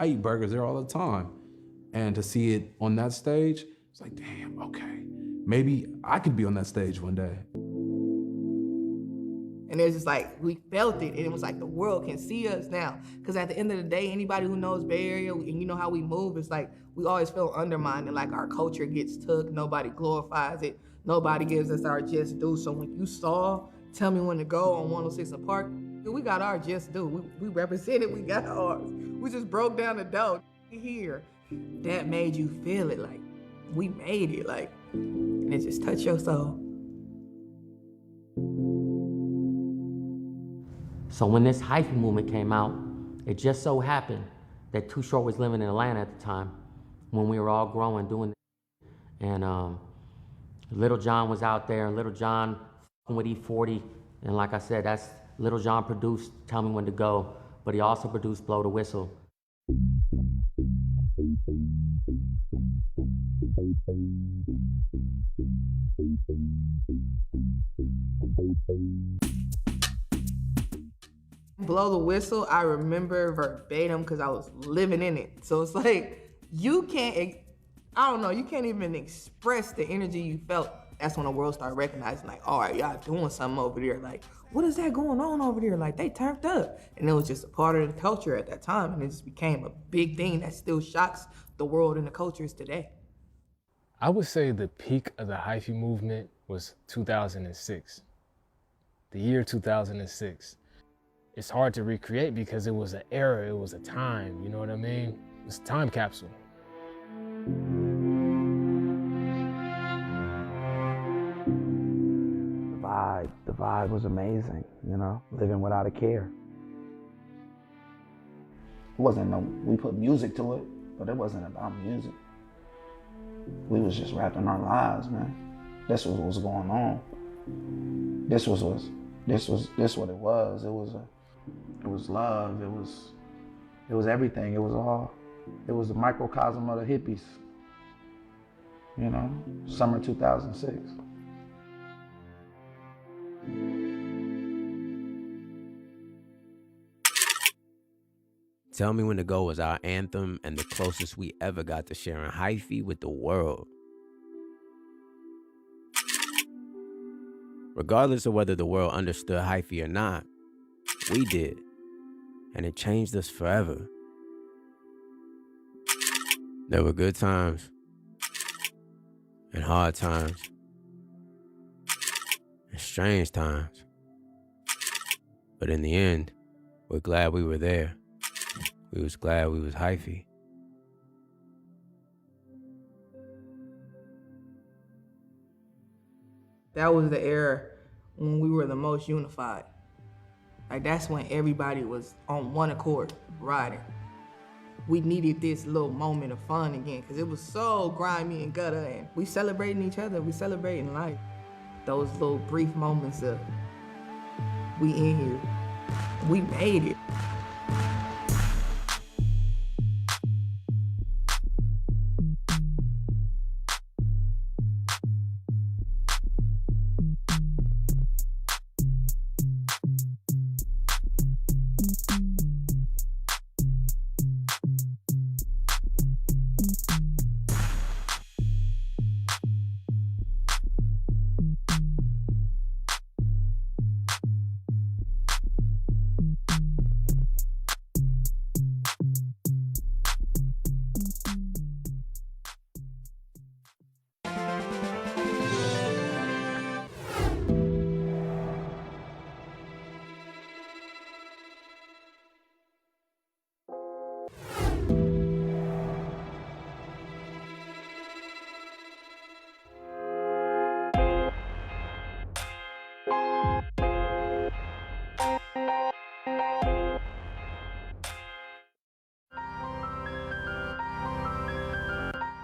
I eat burgers there all the time. And to see it on that stage, it's like, damn, okay. Maybe I could be on that stage one day. And it was just like, we felt it, and it was like the world can see us now. Because at the end of the day, anybody who knows Bay Area, and you know how we move, it's like we always feel undermined, and like our culture gets took, nobody glorifies it, nobody gives us our just due. So when you saw Tell Me When to Go on 106 and Park, we got our just due. We represented, we got ours. We just broke down the dough here. That made you feel it, like, we made it, like, and it just touched your soul. So when this hyphy movement came out, it just so happened that Too Short was living in Atlanta at the time when we were all growing, doing it. And Little John was out there, and Little John with E40. And like I said, that's Little John produced Tell Me When to Go, but he also produced Blow the Whistle. Blow the Whistle, I remember verbatim because I was living in it. So it's like, you can't, I don't know, you can't even express the energy you felt. That's when the world started recognizing, like, all right, y'all doing something over there. Like, what is that going on over there? Like, they turned up. And it was just a part of the culture at that time. And it just became a big thing that still shocks the world and the cultures today. I would say the peak of the hyphy movement was 2006. The year 2006. It's hard to recreate because it was an era, it was a time, you know what I mean? It was a time capsule. The vibe was amazing, you know, living without a care. It wasn't no, we put music to it, but it wasn't about music. We was just rapping our lives, man. That's what was going on. This what it was. It was love. It was everything. It was the microcosm of the hippies. You know, summer 2006. Tell Me When to Go was our anthem and the closest we ever got to sharing hyphy with the world. Regardless of whether the world understood hyphy or not, we did, and it changed us forever. There were good times, and hard times, and strange times. But in the end, we're glad we were there. We was glad we was hyphy. That was the era when we were the most unified. Like, that's when everybody was on one accord, riding. We needed this little moment of fun again, because it was so grimy and gutter, and we celebrating each other, we celebrating life. Those little brief moments of, we in here, we made it.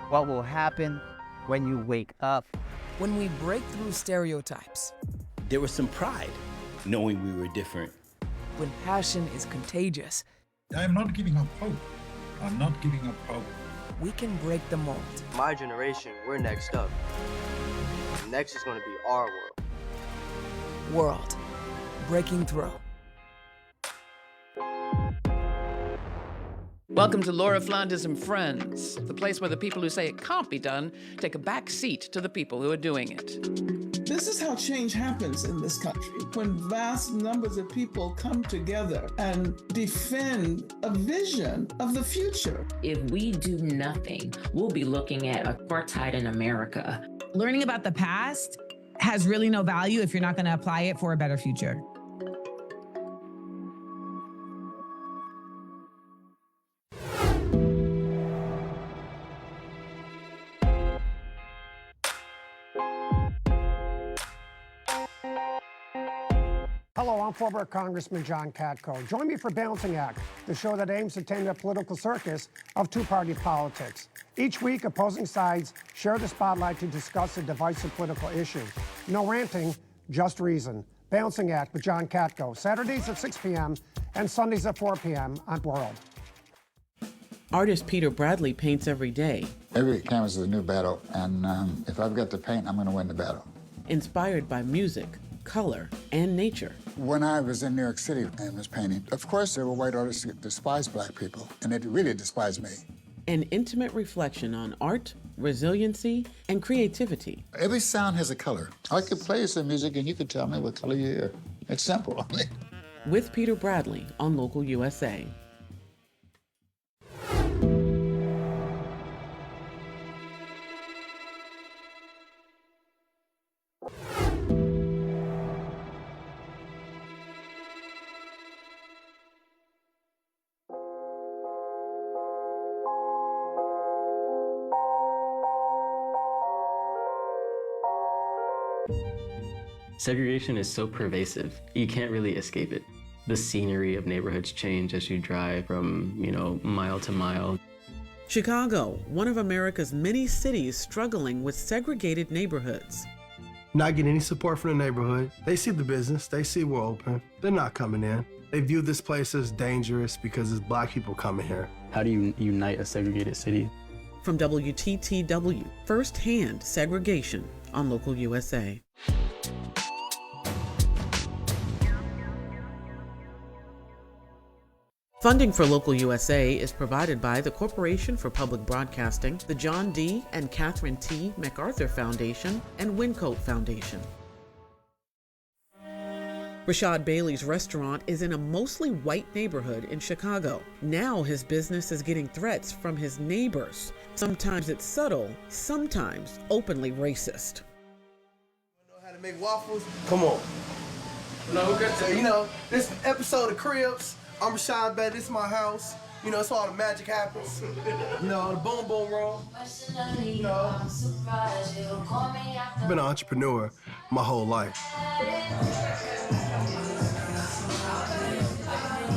What will happen when you wake up? When we break through stereotypes. There was some pride knowing we were different. When passion is contagious. I'm not giving up hope. I'm not giving up hope. We can break the mold. My generation, we're next up. Next is going to be our world. World. Breaking through. Welcome to Laura Flanders and Friends, the place where the people who say it can't be done take a back seat to the people who are doing it. This is how change happens in this country, when vast numbers of people come together and defend a vision of the future. If we do nothing, we'll be looking at apartheid in America. Learning about the past has really no value if you're not going to apply it for a better future. Hello, I'm former Congressman John Katko. Join me for Balancing Act, the show that aims to tame the political circus of two-party politics. Each week, opposing sides share the spotlight to discuss a divisive political issue. No ranting, just reason. Balancing Act with John Katko, Saturdays at 6 p.m. and Sundays at 4 p.m. on World. Artist Peter Bradley paints every day. Every canvas is a new battle, and if I've got to paint, I'm going to win the battle. Inspired by music, color, and nature. When I was in New York City and was painting, of course there were white artists that despised black people, and they really despised me. An intimate reflection on art, resiliency, and creativity. Every sound has a color. I could play some music and you could tell me what color you hear. It's simple. With Peter Bradley on Local USA. Segregation is so pervasive, you can't really escape it. The scenery of neighborhoods change as you drive from, mile to mile. Chicago, one of America's many cities struggling with segregated neighborhoods. Not getting any support from the neighborhood. They see the business, they see we're open. They're not coming in. They view this place as dangerous because it's black people coming here. How do you unite a segregated city? From WTTW, firsthand segregation on Local USA. Funding for Local USA is provided by the Corporation for Public Broadcasting, the John D. and Catherine T. MacArthur Foundation, and Wincoat Foundation. Rashad Bailey's restaurant is in a mostly white neighborhood in Chicago. Now his business is getting threats from his neighbors. Sometimes it's subtle, sometimes openly racist. Know how to make waffles? Come on. So, this episode of Cribs. I'm Rashad Bailey, this is my house. It's all the magic happens. The boom boom room. I've been an entrepreneur my whole life.